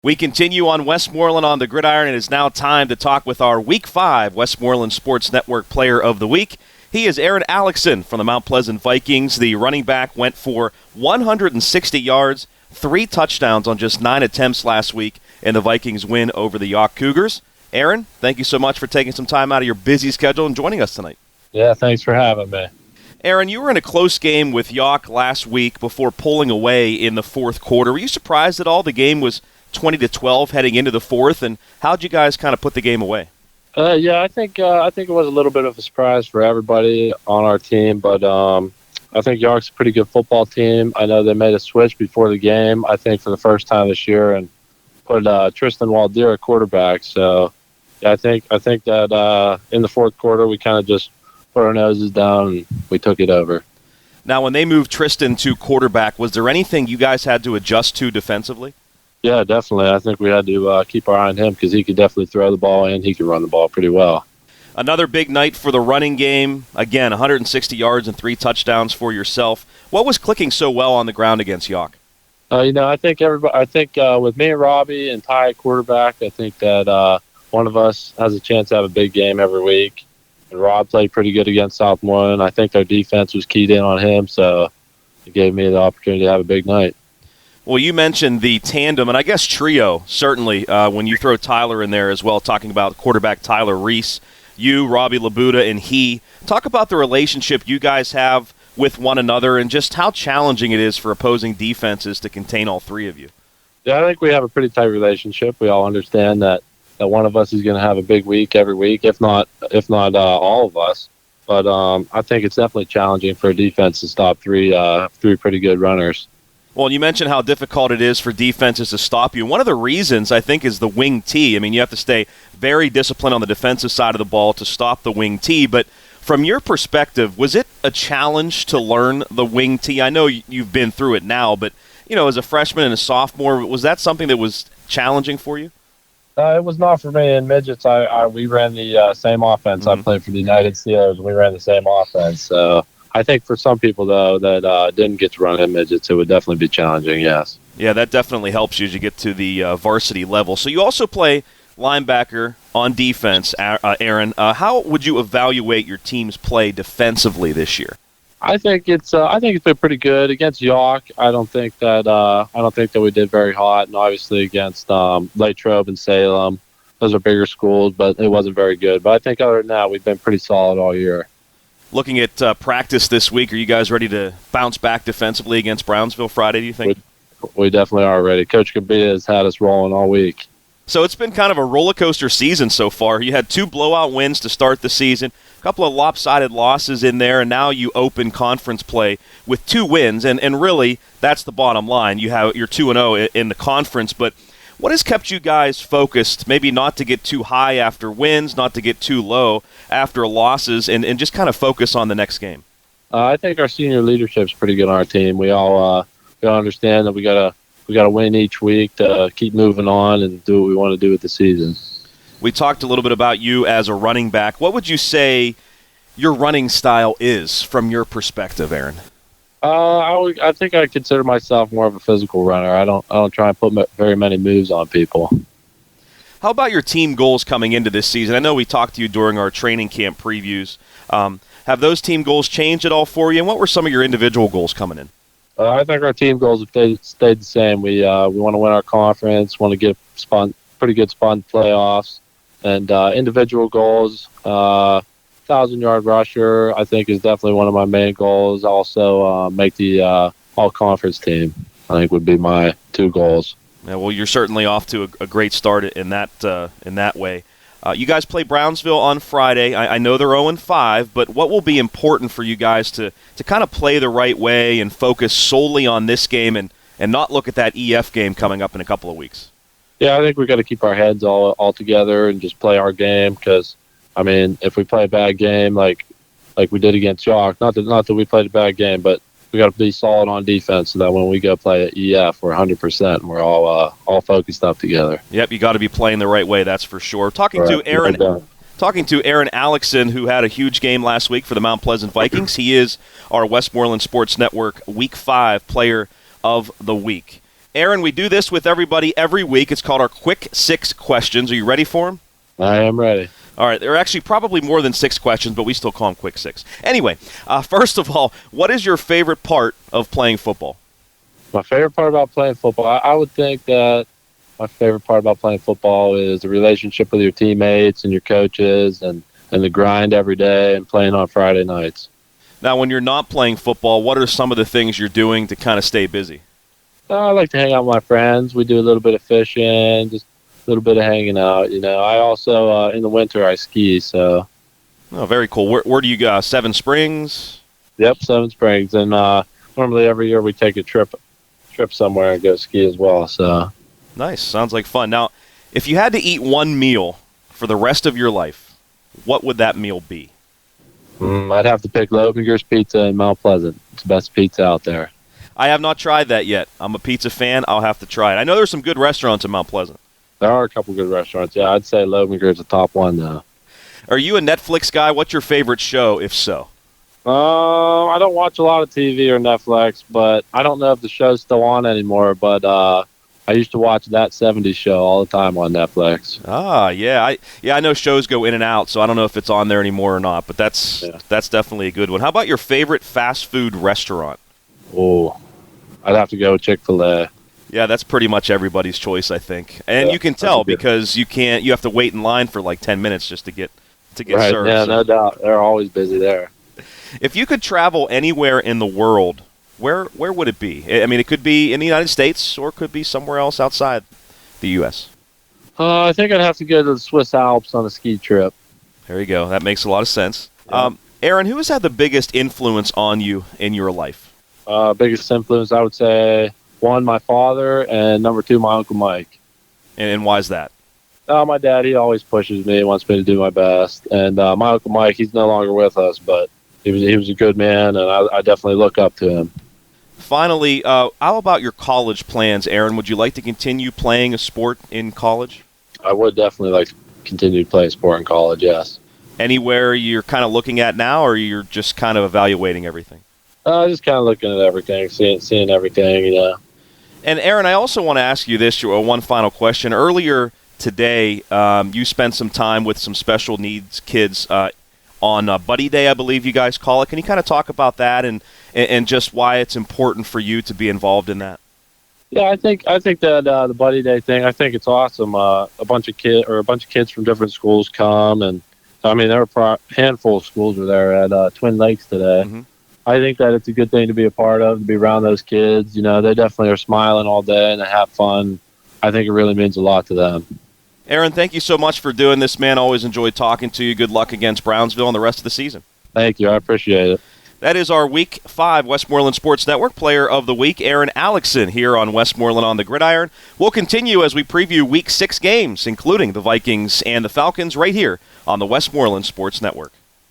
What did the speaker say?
We continue on Westmoreland on the Gridiron. It is now time to talk with our Week 5 Westmoreland Sports Network Player of the Week. He is Aaron Alakson from the Mount Pleasant Vikings. The running back went for 160 yards, 3 touchdowns on just 9 attempts last week in the Vikings win over the Yough Cougars. Aaron, thank you so much for taking some time out of your busy schedule and joining us tonight. Yeah, thanks for having me. Aaron, you were in a close game with Yough last week before pulling away in the fourth quarter. Were you surprised at all? The game was 20-12 heading into the fourth, and how'd you guys kind of put the game away? I think it was a little bit of a surprise for everybody on our team, but I think Yough's a pretty good football team. I know they made a switch before the game, I think for the first time this year, and put Tristan Waldeer at quarterback. So yeah, I think that in the fourth quarter we kind of just put our noses down and we took it over. Now, when they moved Tristan to quarterback, was there anything you guys had to adjust to defensively? Yeah, definitely. I think we had to keep our eye on him because he could definitely throw the ball and he could run the ball pretty well. Another big night for the running game. Again, 160 yards and 3 touchdowns for yourself. What was clicking so well on the ground against Yough? I think with me and Robbie and Ty at quarterback, I think that one of us has a chance to have a big game every week. And Rob played pretty good against Southmoreland. I think their defense was keyed in on him, so it gave me the opportunity to have a big night. Well, you mentioned the tandem, and I guess trio, certainly, when you throw Tyler in there as well, talking about quarterback Tyler Reese, you, Robbie Labuda, and he. Talk about the relationship you guys have with one another and just how challenging it is for opposing defenses to contain all three of you. Yeah, I think we have a pretty tight relationship. We all understand that one of us is going to have a big week every week, if not all of us. But I think it's definitely challenging for a defense to stop three pretty good runners. Well, you mentioned how difficult it is for defenses to stop you. One of the reasons, I think, is the wing T. I mean, you have to stay very disciplined on the defensive side of the ball to stop the wing T. But from your perspective, was it a challenge to learn the wing T? I know you've been through it now, but, as a freshman and a sophomore, was that something that was challenging for you? It was not for me. In midgets, we ran the same offense. Mm-hmm. I played for the United Steelers, and we ran the same offense. So I think for some people, though, that didn't get to run in midgets, it would definitely be challenging, yes. Yeah, that definitely helps you as you get to the varsity level. So you also play linebacker on defense, Aaron. How would you evaluate your team's play defensively this year? I think it's been pretty good against Yough. I don't think that we did very hot, and obviously against Latrobe and Salem, those are bigger schools, but it wasn't very good. But I think other than that, we've been pretty solid all year. Looking at practice this week, are you guys ready to bounce back defensively against Brownsville Friday, do you think? We definitely are ready. Coach Kabita has had us rolling all week. So it's been kind of a roller coaster season so far. You had 2 blowout wins to start the season, a couple of lopsided losses in there, and now you open conference play with 2 wins. And really, that's the bottom line. You're 2-0 in the conference, but what has kept you guys focused, maybe not to get too high after wins, not to get too low after losses, and just kind of focus on the next game? I think our senior leadership's pretty good on our team. We all understand that we gotta win each week to keep moving on and do what we want to do with the season. We talked a little bit about you as a running back. What would you say your running style is from your perspective, Aaron? I think I consider myself more of a physical runner. I don't try and put very many moves on people. How about your team goals coming into this season? I know we talked to you during our training camp previews. Have those team goals changed at all for you? And what were some of your individual goals coming in? I think our team goals have stayed the same. We want to win our conference, want to get pretty good spot in playoffs, and individual goals. 1,000-yard rusher, I think, is definitely one of my main goals. Also, make the all-conference team, I think, would be my 2 goals. Yeah, well, you're certainly off to a great start in that way. You guys play Brownsville on Friday. I know they're 0-5, but what will be important for you guys to kind of play the right way and focus solely on this game and not look at that EF game coming up in a couple of weeks? Yeah, I think we got to keep our heads all together and just play our game because, I mean, if we play a bad game like we did against Yough, not that we played a bad game, but we got to be solid on defense so that when we go play at EF, we're 100% and we're all focused up together. Yep, you got to be playing the right way, that's for sure. Talking to Aaron Alakson, who had a huge game last week for the Mount Pleasant Vikings. He is our Westmoreland Sports Network Week 5 Player of the Week. Aaron, we do this with everybody every week. It's called our Quick 6 Questions. Are you ready for them? I am ready. All right, there are actually probably more than 6 questions, but we still call them Quick 6. Anyway, first of all, what is your favorite part of playing football? My favorite part about playing football, I would think that my favorite part about playing football is the relationship with your teammates and your coaches and the grind every day and playing on Friday nights. Now, when you're not playing football, what are some of the things you're doing to kind of stay busy? I like to hang out with my friends. We do a little bit of fishing, just a little bit of hanging out. I also, in the winter, I ski. So. Oh, very cool. Where do you go? Seven Springs? Yep, Seven Springs. And normally every year we take a trip somewhere and go ski as well. So. Nice. Sounds like fun. Now, if you had to eat one meal for the rest of your life, what would that meal be? I'd have to pick Lovinger's Pizza in Mount Pleasant. It's the best pizza out there. I have not tried that yet. I'm a pizza fan. I'll have to try it. I know there's some good restaurants in Mount Pleasant. There are a couple good restaurants. Yeah, I'd say Lovinger's the top one, though. Are you a Netflix guy? What's your favorite show, if so? I don't watch a lot of TV or Netflix, but I don't know if the show's still on anymore, but I used to watch That 70s Show all the time on Netflix. Ah, yeah. I know shows go in and out, so I don't know if it's on there anymore or not, but that's definitely a good one. How about your favorite fast food restaurant? Oh, I'd have to go with Chick-fil-A. Yeah, that's pretty much everybody's choice, I think. And you can tell because you have to wait in line for like 10 minutes just to get right, served. Yeah, no doubt. They're always busy there. If you could travel anywhere in the world, where would it be? I mean, it could be in the United States or it could be somewhere else outside the U.S. I think I'd have to go to the Swiss Alps on a ski trip. There you go. That makes a lot of sense. Yeah. Aaron, who has had the biggest influence on you in your life? Biggest influence, I would say, 1, my father, and number 2, my Uncle Mike. And why is that? My dad, he always pushes me, wants me to do my best. And my Uncle Mike, he's no longer with us, but he was a good man, and I definitely look up to him. Finally, how about your college plans, Aaron? Would you like to continue playing a sport in college? I would definitely like to continue to play sport in college, yes. Anywhere you're kind of looking at now, or you're just kind of evaluating everything? Just kind of looking at everything, seeing everything, And Aaron, I also want to ask you this, one final question. Earlier today, you spent some time with some special needs kids on Buddy Day, I believe you guys call it. Can you kind of talk about that and just why it's important for you to be involved in that? Yeah, I think that the Buddy Day thing, I think it's awesome. A bunch of kids from different schools come, and I mean there were a handful of schools were there at Twin Lakes today. Mm-hmm. I think that it's a good thing to be a part of, to be around those kids. They definitely are smiling all day and they have fun. I think it really means a lot to them. Aaron, thank you so much for doing this, man. Always enjoyed talking to you. Good luck against Brownsville and the rest of the season. Thank you. I appreciate it. That is our Week 5 Westmoreland Sports Network Player of the Week, Aaron Alakson, here on Westmoreland on the Gridiron. We'll continue as we preview Week 6 games, including the Vikings and the Falcons, right here on the Westmoreland Sports Network.